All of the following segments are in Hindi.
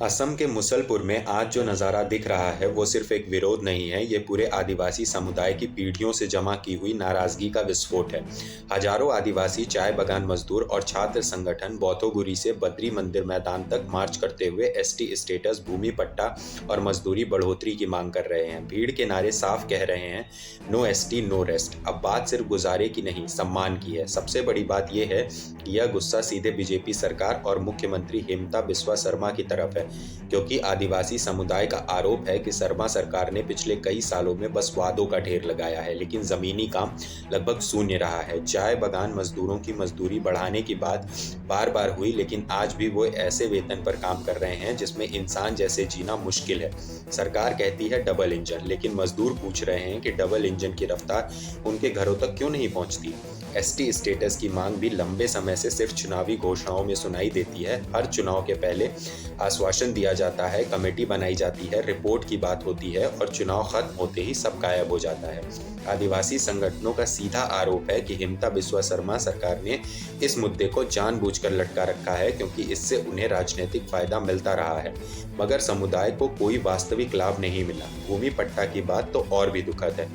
असम के मुसलपुर में आज जो नज़ारा दिख रहा है वो सिर्फ एक विरोध नहीं है, ये पूरे आदिवासी समुदाय की पीढ़ियों से जमा की हुई नाराजगी का विस्फोट है। हजारों आदिवासी चाय बागान मजदूर और छात्र संगठन बौथोगुरी से बद्री मंदिर मैदान तक मार्च करते हुए एसटी स्टेटस, भूमि पट्टा और मजदूरी बढ़ोतरी की मांग कर रहे हैं। भीड़ के नारे साफ कह रहे हैं, नो एसटी नो रेस्ट। अब बात सिर्फ गुजारे की नहीं, सम्मान की है। सबसे बड़ी बात यह है कि यह गुस्सा सीधे बीजेपी सरकार और मुख्यमंत्री हेमंता बिस्वा शर्मा की तरफ है, क्योंकि आदिवासी समुदाय का आरोप है कि शर्मा सरकार ने पिछले कई सालों में बस वादों का ढेर लगाया है, लेकिन जमीनी काम लगभग शून्य रहा है। चाय बागान मजदूरों की मजदूरी बढ़ाने की बात बार बार हुई, लेकिन आज भी वो ऐसे वेतन पर काम कर रहे हैं जिसमें इंसान जैसे जीना मुश्किल है। सरकार कहती है डबल इंजन, लेकिन मजदूर पूछ रहे हैं कि डबल इंजन की रफ्तार उनके घरों तक क्यों नहीं पहुंचती। एसटी स्टेटस की मांग भी लंबे समय से सिर्फ चुनावी घोषणाओं में सुनाई देती है। हर चुनाव के पहले आश्वासन दिया जाता है, कमेटी बनाई जाती है, रिपोर्ट की बात होती है और चुनाव खत्म होते ही सब गायब हो जाता है। आदिवासी संगठनों का सीधा आरोप है कि हेमंता बिस्वा शर्मा सरकार ने इस मुद्दे को जानबूझकर लटका रखा है, क्योंकि इससे उन्हें राजनीतिक फायदा मिलता रहा है, मगर समुदाय को कोई वास्तविक लाभ नहीं मिला। भूमि पट्टा की बात तो और भी दुखद है।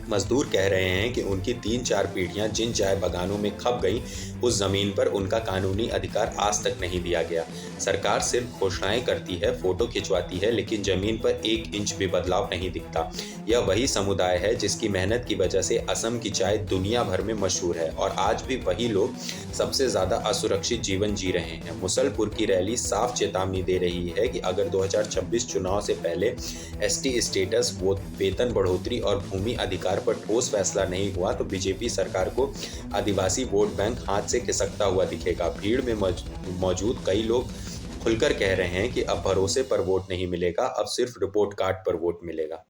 मजदूर कह रहे हैं कि उनकी 3-4 पीढ़ियां जिन चाय बागानों में खप गईं, उस जमीन पर उनका कानूनी अधिकार आज तक नहीं दिया गया। सरकार सिर्फ घोषणाएं करती है, फोटो खिंचवाती है, लेकिन जमीन पर 1 इंच भी बदलाव नहीं दिखता। यह वही समुदाय है जिसकी मेहनत की वजह से असम की चाय दुनिया भर में मशहूर है, और आज भी वही लोग सबसे ज्यादा असुरक्षित जीवन जी रहे हैं। मुसलपुर की रैली साफ चेतावनी दे रही है कि अगर 2026 चुनाव से पहले एसटी स्टेटस, वेतन बढ़ोतरी और भूमि अधिकार पर ठोस फैसला नहीं हुआ तो बीजेपी सरकार को आदिवासी वोट बैंक हाथ से खिसकता हुआ दिखेगा। भीड़ में मौजूद कई लोग खुलकर कह रहे हैं कि अब भरोसे पर वोट नहीं मिलेगा, अब सिर्फ रिपोर्ट कार्ड पर वोट मिलेगा।